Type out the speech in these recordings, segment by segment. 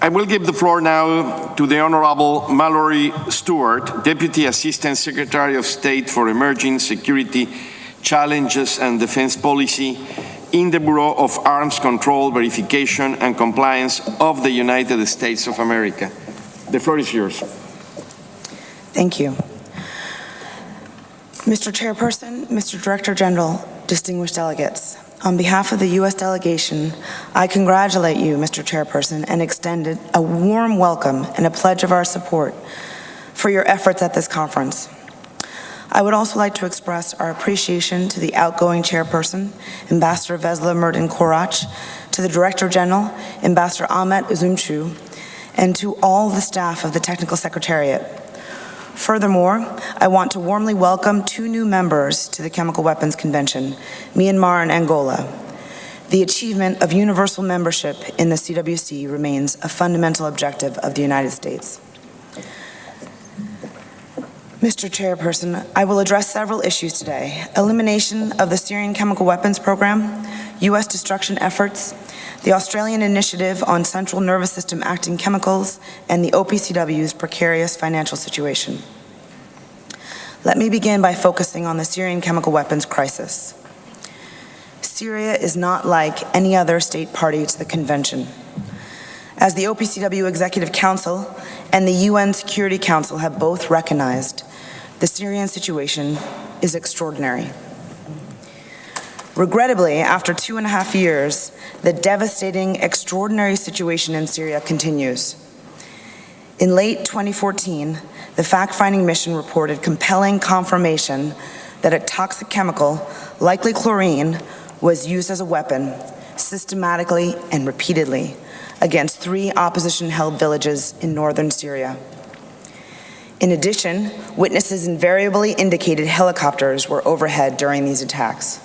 I will give the floor now to the Honorable Mallory Stewart, Deputy Assistant Secretary of State for Emerging Security Challenges and Defense Policy in the Bureau of Arms Control, Verification and Compliance of the United States of America. The floor is yours. Thank you. Mr. Chairperson, Mr. Director General, distinguished delegates, on behalf of the U.S. delegation, I congratulate you, Mr. Chairperson, and extend a warm welcome and a pledge of our support for your efforts at this conference. I would also like to express our appreciation to the outgoing Chairperson, Ambassador Vesla Merdin-Korach, to the Director General, Ambassador Ahmet Uzumcu, and to all the staff of the Technical Secretariat. Furthermore, I want to warmly welcome 2 new members to the Chemical Weapons Convention, Myanmar and Angola. The achievement of universal membership in the CWC remains a fundamental objective of the United States. Mr. Chairperson, I will address several issues today: elimination of the Syrian chemical weapons program, U.S. destruction efforts, the Australian initiative on central nervous system acting chemicals, and the OPCW's precarious financial situation. Let me begin by focusing on the Syrian chemical weapons crisis. Syria is not like any other state party to the convention. As the OPCW Executive Council and the UN Security Council have both recognized, the Syrian situation is extraordinary. Regrettably, after 2.5 years, the devastating, extraordinary situation in Syria continues. In late 2014, the fact-finding mission reported compelling confirmation that a toxic chemical, likely chlorine, was used as a weapon, systematically and repeatedly, against 3 opposition-held villages in northern Syria. In addition, witnesses invariably indicated helicopters were overhead during these attacks.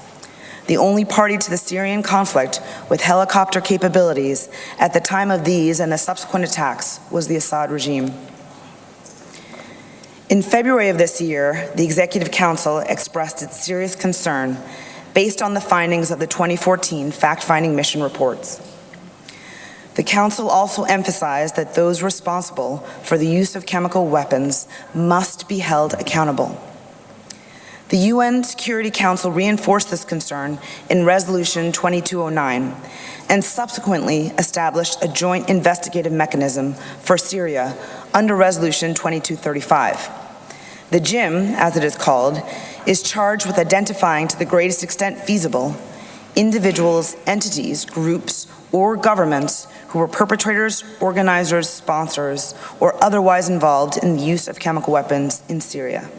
The only party to the Syrian conflict with helicopter capabilities at the time of these and the subsequent attacks was the Assad regime. In February of this year, the Executive Council expressed its serious concern based on the findings of the 2014 fact-finding mission reports. The Council also emphasized that those responsible for the use of chemical weapons must be held accountable. The UN Security Council reinforced this concern in Resolution 2209 and subsequently established a joint investigative mechanism for Syria under Resolution 2235. The JIM, as it is called, is charged with identifying to the greatest extent feasible individuals, entities, groups, or governments who were perpetrators, organizers, sponsors, or otherwise involved in the use of chemical weapons in Syria.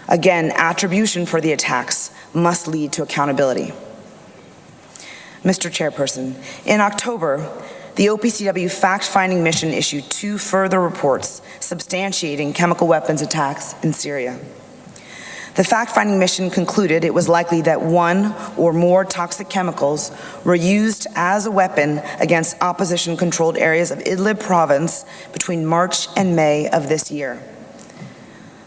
Again, attribution for the attacks must lead to accountability. Mr. Chairperson, in October, the OPCW fact-finding mission issued 2 further reports substantiating chemical weapons attacks in Syria. The fact-finding mission concluded it was likely that 1 or more toxic chemicals were used as a weapon against opposition-controlled areas of Idlib province between March and May of this year.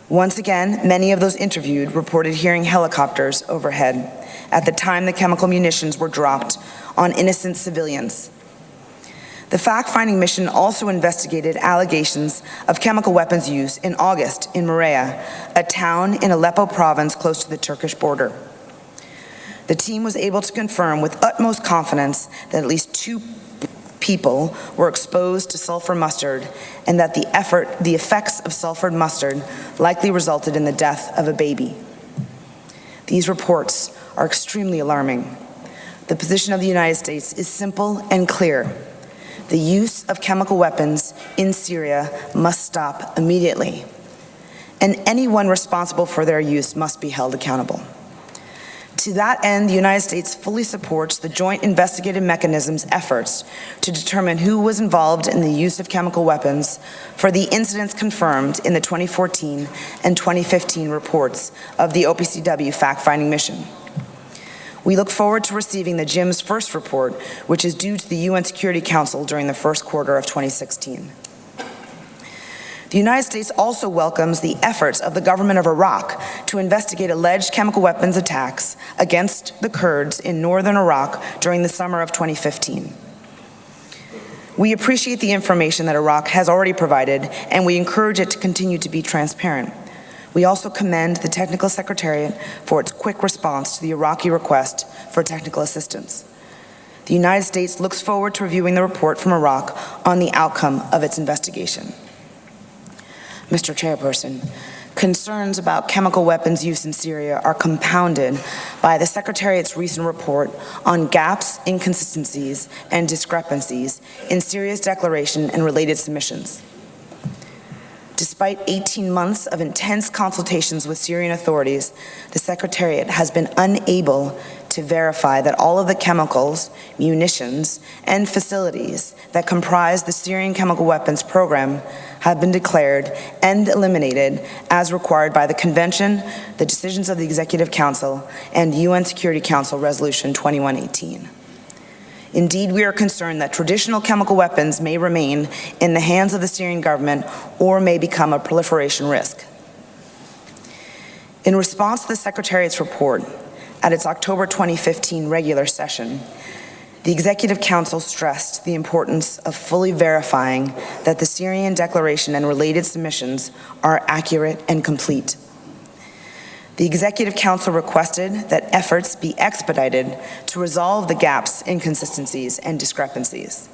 Once again, many of those interviewed reported hearing helicopters overhead at the time the chemical munitions were dropped on innocent civilians. The fact-finding mission also investigated allegations of chemical weapons use in August in Morea, a town in Aleppo province close to the Turkish border. The team was able to confirm with utmost confidence that at least 2 people were exposed to sulfur mustard and that the effects of sulfur mustard likely resulted in the death of a baby. These reports are extremely alarming. The position of the United States is simple and clear. The use of chemical weapons in Syria must stop immediately, and anyone responsible for their use must be held accountable. To that end, the United States fully supports the Joint Investigative Mechanism's efforts to determine who was involved in the use of chemical weapons for the incidents confirmed in the 2014 and 2015 reports of the OPCW fact-finding mission. We look forward to receiving the JIM's first report, which is due to the UN Security Council during the first quarter of 2016. The United States also welcomes the efforts of the government of Iraq to investigate alleged chemical weapons attacks against the Kurds in northern Iraq during the summer of 2015. We appreciate the information that Iraq has already provided, and we encourage it to continue to be transparent. We also commend the Technical Secretariat for its quick response to the Iraqi request for technical assistance. The United States looks forward to reviewing the report from Iraq on the outcome of its investigation. Mr. Chairperson, concerns about chemical weapons use in Syria are compounded by the Secretariat's recent report on gaps, inconsistencies, and discrepancies in Syria's declaration and related submissions. Despite 18 months of intense consultations with Syrian authorities, the Secretariat has been unable to verify that all of the chemicals, munitions, and facilities that comprise the Syrian chemical weapons program have been declared and eliminated as required by the Convention, the decisions of the Executive Council, and UN Security Council Resolution 2118. Indeed, we are concerned that traditional chemical weapons may remain in the hands of the Syrian government or may become a proliferation risk. In response to the Secretariat's report, at its October 2015 regular session, the Executive Council stressed the importance of fully verifying that the Syrian declaration and related submissions are accurate and complete. The Executive Council requested that efforts be expedited to resolve the gaps, inconsistencies, and discrepancies.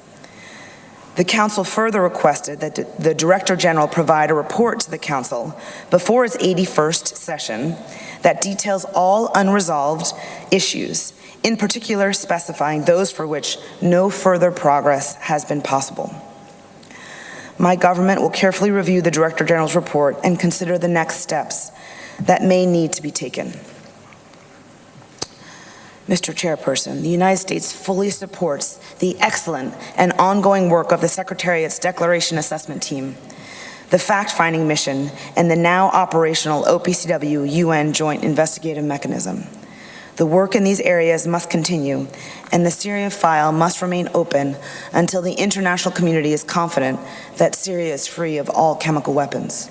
The Council further requested that the Director General provide a report to the Council before its 81st session that details all unresolved issues, in particular specifying those for which no further progress has been possible. My government will carefully review the Director General's report and consider the next steps that may need to be taken. Mr. Chairperson, the United States fully supports the excellent and ongoing work of the Secretariat's Declaration Assessment Team, the fact-finding mission, and the now operational OPCW UN Joint Investigative Mechanism. The work in these areas must continue, and the Syria file must remain open until the international community is confident that Syria is free of all chemical weapons.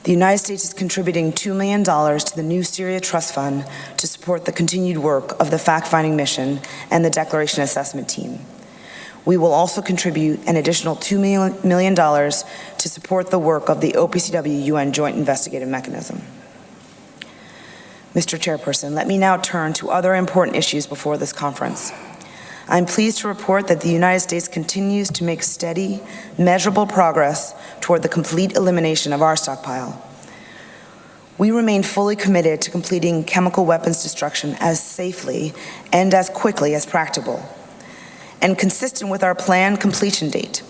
The United States is contributing $2 million to the New Syria Trust Fund to support the continued work of the fact-finding mission and the Declaration Assessment Team. We will also contribute an additional $2 million to support the work of the OPCW UN Joint Investigative Mechanism. Mr. Chairperson, let me now turn to other important issues before this conference. I'm pleased to report that the United States continues to make steady, measurable progress toward the complete elimination of our stockpile. We remain fully committed to completing chemical weapons destruction as safely and as quickly as practicable, and consistent with our planned completion date.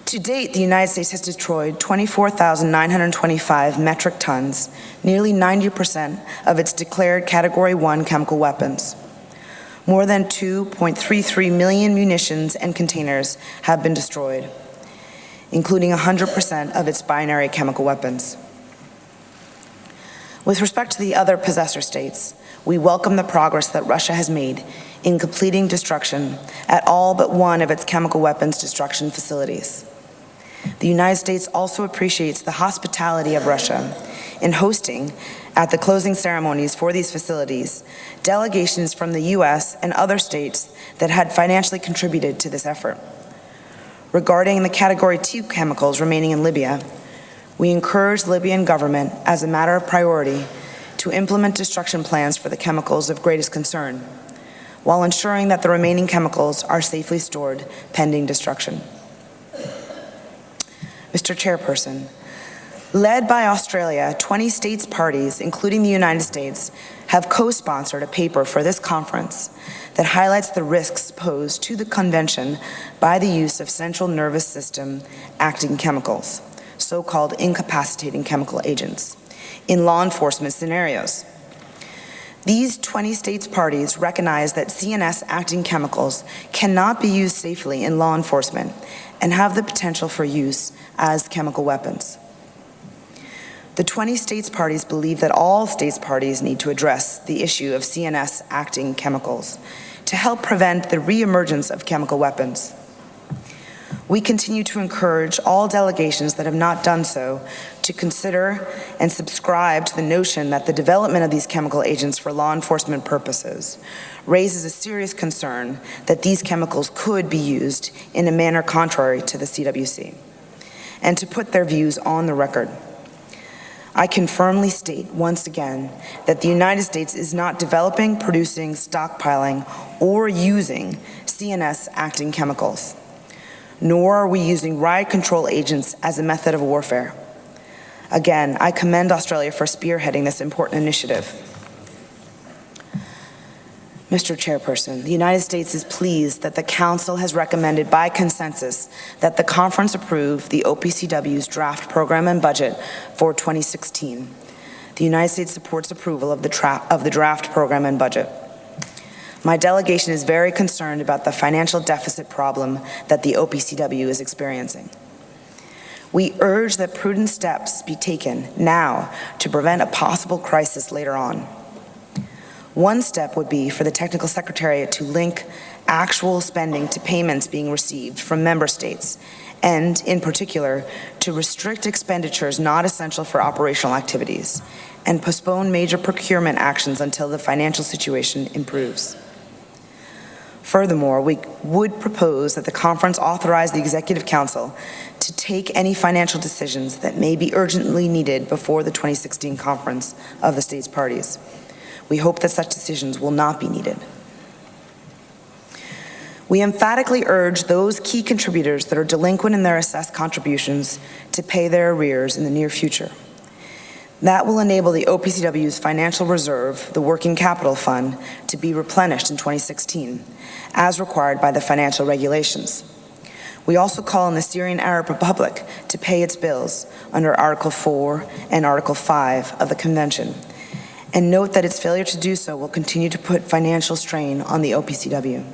To date, the United States has destroyed 24,925 metric tons, nearly 90% of its declared Category 1 chemical weapons. More than 2.33 million munitions and containers have been destroyed, including 100% of its binary chemical weapons. With respect to the other possessor states, we welcome the progress that Russia has made in completing destruction at all but one of its chemical weapons destruction facilities. The United States also appreciates the hospitality of Russia in hosting, at the closing ceremonies for these facilities, delegations from the U.S. and other states that had financially contributed to this effort. Regarding the Category 2 chemicals remaining in Libya, we encourage the Libyan government, as a matter of priority, to implement destruction plans for the chemicals of greatest concern, while ensuring that the remaining chemicals are safely stored pending destruction. Mr. Chairperson, led by Australia, 20 states parties, including the United States, have co-sponsored a paper for this conference that highlights the risks posed to the Convention by the use of central nervous system acting chemicals, so-called incapacitating chemical agents, in law enforcement scenarios. These 20 states parties recognize that CNS acting chemicals cannot be used safely in law enforcement and have the potential for use as chemical weapons. The 20 states parties believe that all states parties need to address the issue of CNS acting chemicals to help prevent the reemergence of chemical weapons. We continue to encourage all delegations that have not done so to consider and subscribe to the notion that the development of these chemical agents for law enforcement purposes raises a serious concern that these chemicals could be used in a manner contrary to the CWC, and to put their views on the record. I can firmly state once again that the United States is not developing, producing, stockpiling, or using CNS-acting chemicals, nor are we using riot control agents as a method of warfare. Again, I commend Australia for spearheading this important initiative. Mr. Chairperson, the United States is pleased that the Council has recommended by consensus that the conference approve the OPCW's draft program and budget for 2016. The United States supports approval of the draft program and budget. My delegation is very concerned about the financial deficit problem that the OPCW is experiencing. We urge that prudent steps be taken now to prevent a possible crisis later on. One step would be for the Technical Secretariat to link actual spending to payments being received from member states, and, in particular, to restrict expenditures not essential for operational activities, and postpone major procurement actions until the financial situation improves. Furthermore, we would propose that the conference authorize the Executive Council to take any financial decisions that may be urgently needed before the 2016 conference of the states parties. We hope that such decisions will not be needed. We emphatically urge those key contributors that are delinquent in their assessed contributions to pay their arrears in the near future. That will enable the OPCW's financial reserve, the Working Capital Fund, to be replenished in 2016, as required by the financial regulations. We also call on the Syrian Arab Republic to pay its bills under Article 4 and Article 5 of the Convention, and note that its failure to do so will continue to put financial strain on the OPCW.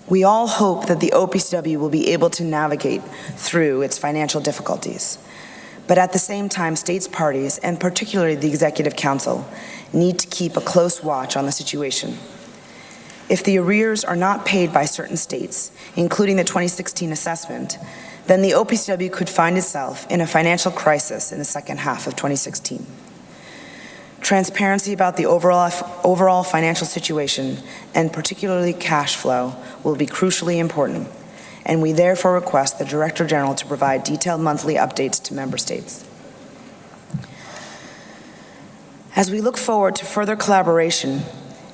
We all hope that the OPCW will be able to navigate through its financial difficulties. But at the same time, states parties, and particularly the Executive Council, need to keep a close watch on the situation. If the arrears are not paid by certain states, including the 2016 assessment, then the OPCW could find itself in a financial crisis in the second half of 2016. Transparency about the overall financial situation, and particularly cash flow, will be crucially important, and we therefore request the Director General to provide detailed monthly updates to member states. As we look forward to further collaboration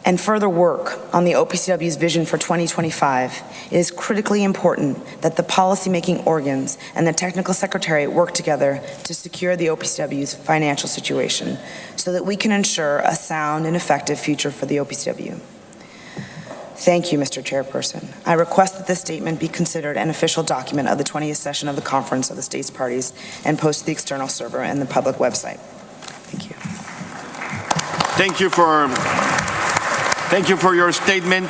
and further work on the OPCW's vision for 2025, it is critically important that the policymaking organs and the Technical Secretariat work together to secure the OPCW's financial situation so that we can ensure a sound and effective future for the OPCW. Thank you, Mr. Chairperson. I request that this statement be considered an official document of the 20th session of the Conference of the States Parties and posted to the external server and the public website. Thank you. Thank you for your statement.